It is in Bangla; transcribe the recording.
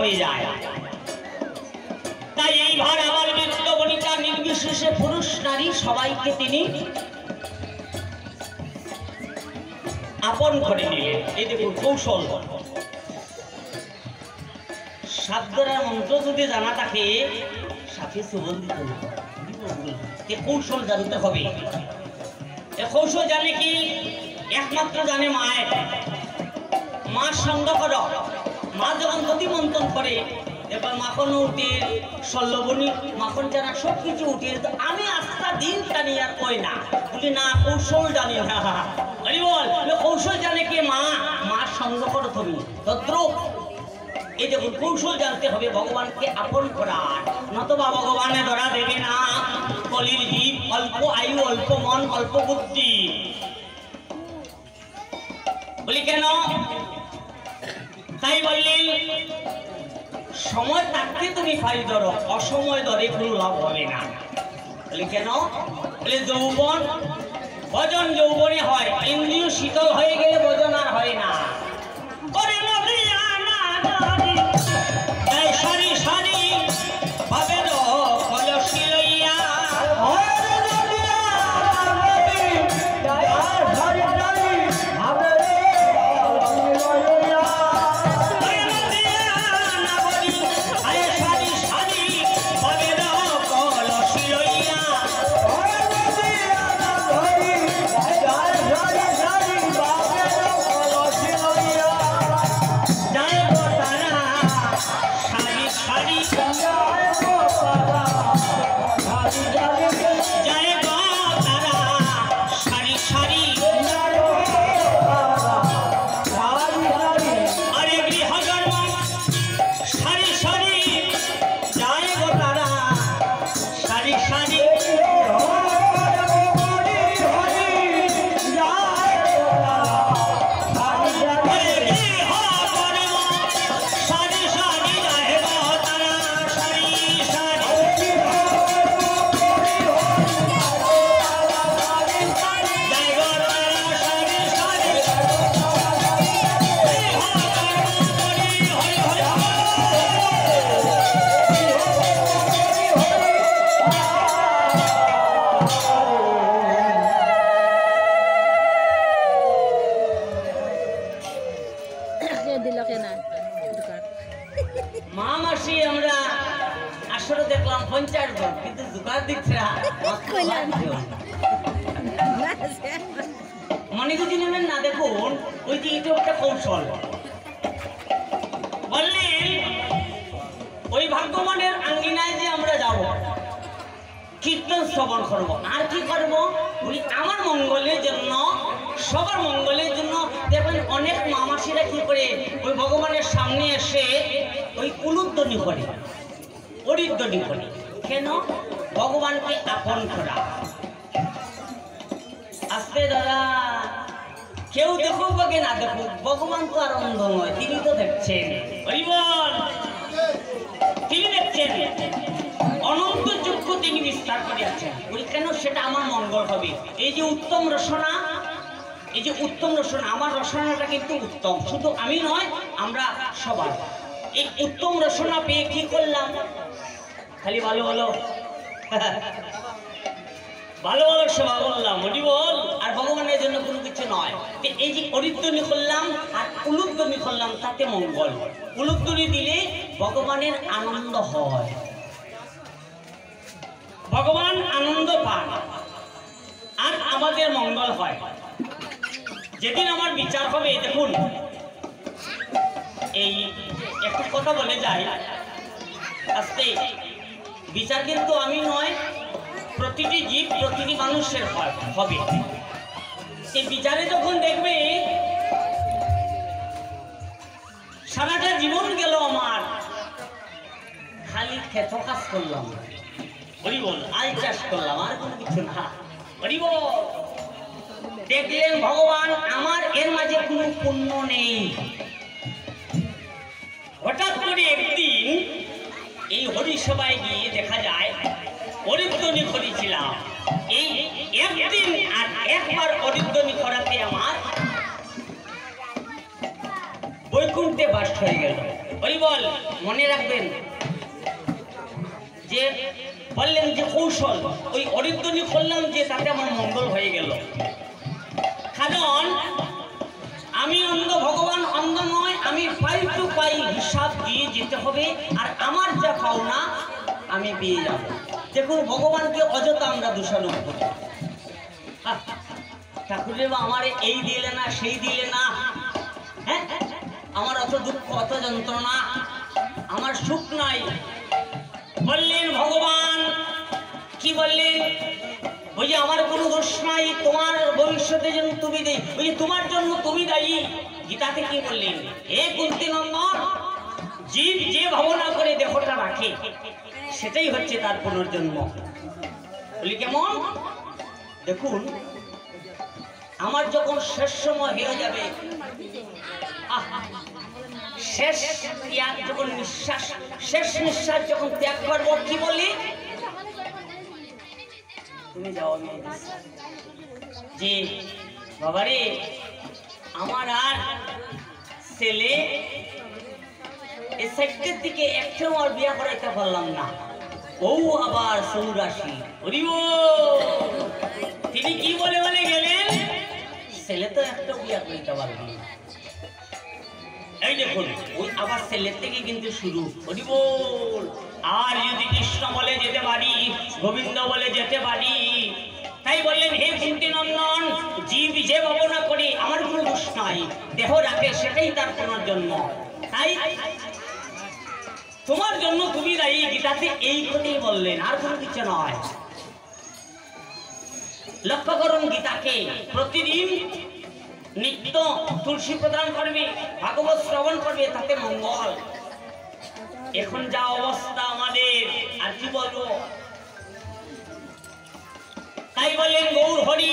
হয়ে যায়। তাই এইবার আবার বৃদ্ধ বনিতা নির্বিশেষে পুরুষ নারী সবাইকে তিনি আপন করে নিলেন। এই দেখুন কৌশল। সাতগড়ার মন্ত্র যদি জানা থাকে সাথে সুগন্ধিত না, কৌশল জানতে হবে। এ কৌশল জানে কি? একমাত্র জানে মায়ের। মার সঙ্গ করো। মা যখন গতি মন্থন করে এবার মাখন উঠে শল্যবনী মাখন জানা সব কিছু উঠে, আমি আস্থা দিন জানি আর কই না বলি না কৌশল জানি না। বল কৌশল জানে কি? মা। মার সঙ্গ করো তুমি তদ্রুপ। এই দেখুন কৌশল জানতে হবে ভগবানকে আপন করার, নতবা ভগবানে ধরা দেবে না। কলির জীব, অল্প আয়ু, অল্প মন, অল্প বুদ্ধি। বলি কেন? তাই বললেন সময় থাকতে তুমি ফাইল ধরো, অসময় ধরে কোনো লাভ হবে না। বলি কেন? বলে যৌবন, ভজন যৌবনে হয়, ইন্দ্রিয় শীতল হয়ে গেলে ভজন আর হয় না। সারি সারি ভাবে কলসি লইয়া মনে কিছু নেবেন না। দেখুন ওই যে এটা একটা কৌশল। বললেন ওই ভাগ্যবানের আঙ্গিনায় যে আমরা যাব, কীর্তন শ্রবণ করবো, আর কি করবো? বলি আমার মঙ্গলের জন্য, সবার মঙ্গলের জন্য। দেখবেন অনেক মামাসিরা কি করে ওই ভগবানের সামনে এসে ওই উলুধ্বনি করে, হরিধ্বনি করে। কেন? ভগবানকে আপন করা। আস্তে দাদা, কেউ দেখুক বা না দেখুক, ভগবান তো আর অন্ধ নয়, তিনি তো দেখছেন। তিনি দেখছেন, অনন্ত চক্ষু তিনি বিস্তার করে আছেন। বলি কেন? সেটা আমার মঙ্গল হবে। এই যে উত্তম রসনা, এই যে উত্তম রসনা, আমার রসনাটা কিন্তু উত্তম, শুধু আমি নয় আমরা সবাই। এই উত্তম রসনা পেয়ে কি করলাম? খালি ভালো ভালো ভালো ভালো সেবা করলাম, বল। আর ভগবানের জন্য কোনো কিছু নয়। এই যে হরিধ্বনি করলাম আর উলুধ্বনি করলাম, তাতে মঙ্গল। উলুধ্বনি দিলে ভগবানের আনন্দ হয়, ভগবান আনন্দ পান, আর আমাদের মঙ্গল হয়। যেদিন আমার বিচার হবে, দেখুন এই একটু কথা বলে যাই আস্তে, বিচার কিন্তু আমি নয়, প্রতিটি জীব, প্রতিটি মানুষের হবে। এই বিচারে যখন দেখবে সারাটা জীবন গেল আমার খালি ক্ষেত কাজ করলাম, বল আল চাষ করলাম, আর কোনো কিছু না, বল। দেখলেন ভগবান আমার এর মাঝে কোনো পুণ্য নেই। হঠাৎ করে একদিন এই হরিসভায় গিয়ে দেখা যায় হরিধ্বনি করেছিলাম, এই একদিন আর একবার হরিধ্বনি করাতে আমার বৈকুণ্ঠে বাস হয়ে গেল। ওই বল মনে রাখবেন যে বললেন যে কৌশল ওই অরিন্দনি করলাম যে তাতে আমার মঙ্গল হয়ে গেল। কারণ আমি অন্ধ, ভগবান অন্ধ নয়, আমি পাই টু পাই হিসাব দিয়ে যেতে হবে, আর আমার যা পাওনা আমি পেয়ে যাব। দেখুন ভগবানকে অযথা আমরা দোষারোপ করি, ঠাকুরের আমার এই দিলে না সেই দিলে না, হ্যাঁ আমার অত দুঃখ অত যন্ত্রণা, আমার সুখ নাই। বললেন ভগবান কি বললেন, ওই যে আমার কোনো দোষ নাই, তোমার ভবিষ্যতের জন্য তুমি দেই, ওই যে তোমার জন্য তুমি দায়ী। গীতাতে কি বললেন, হে কুন্তি নন্দন, জীব যে ভাবনা করে দেহটা রাখে সেটাই হচ্ছে তার পুনর্জন্ম। বলি কেমন? দেখুন আমার যখন শেষ সময় হয়ে যাবে, শেষ ত্যাগ যখন নিঃশ্বাস, শেষ নিঃশ্বাস যখন ত্যাগ করবো, কি বলি তুমি যাও, যে বাবারে আমার আর ছেলে এই সাইডের দিকে একটাও আর বিয়া করাইতে পারলাম না, ও আবার 84। তিনি কি বলে বলে গেলেন, ছেলে তো একটা বিয়া করিতে পারলাম না। এই দেখুন ওই আবার ছেলের থেকে কিন্তু শুরু। হরি বল। আর যদি কৃষ্ণ বলে যেতে পারি, গোবিন্দ বলে যেতে পারি, তাই বললেন হে কুন্তি নন্দন, জীব যে ভাবনা করে আমার কোনো দোষ নাই, দেহ রাখে সেটাই তার পুনর্জন্ম, তাই তোমার জন্য তুমি দায়ী। গীতাতে এই কথাই বললেন, আর কোনো কিছু নয়। লক্ষ্য করুন গীতাকে, প্রতিদিন নিত্য তুলসী প্রদান করবে, ভাগবত শ্রবণ করবে, তাতে মঙ্গল। এখন যা অবস্থা আমাদের, আর কি বলবো, তাই বললেন গৌর হরি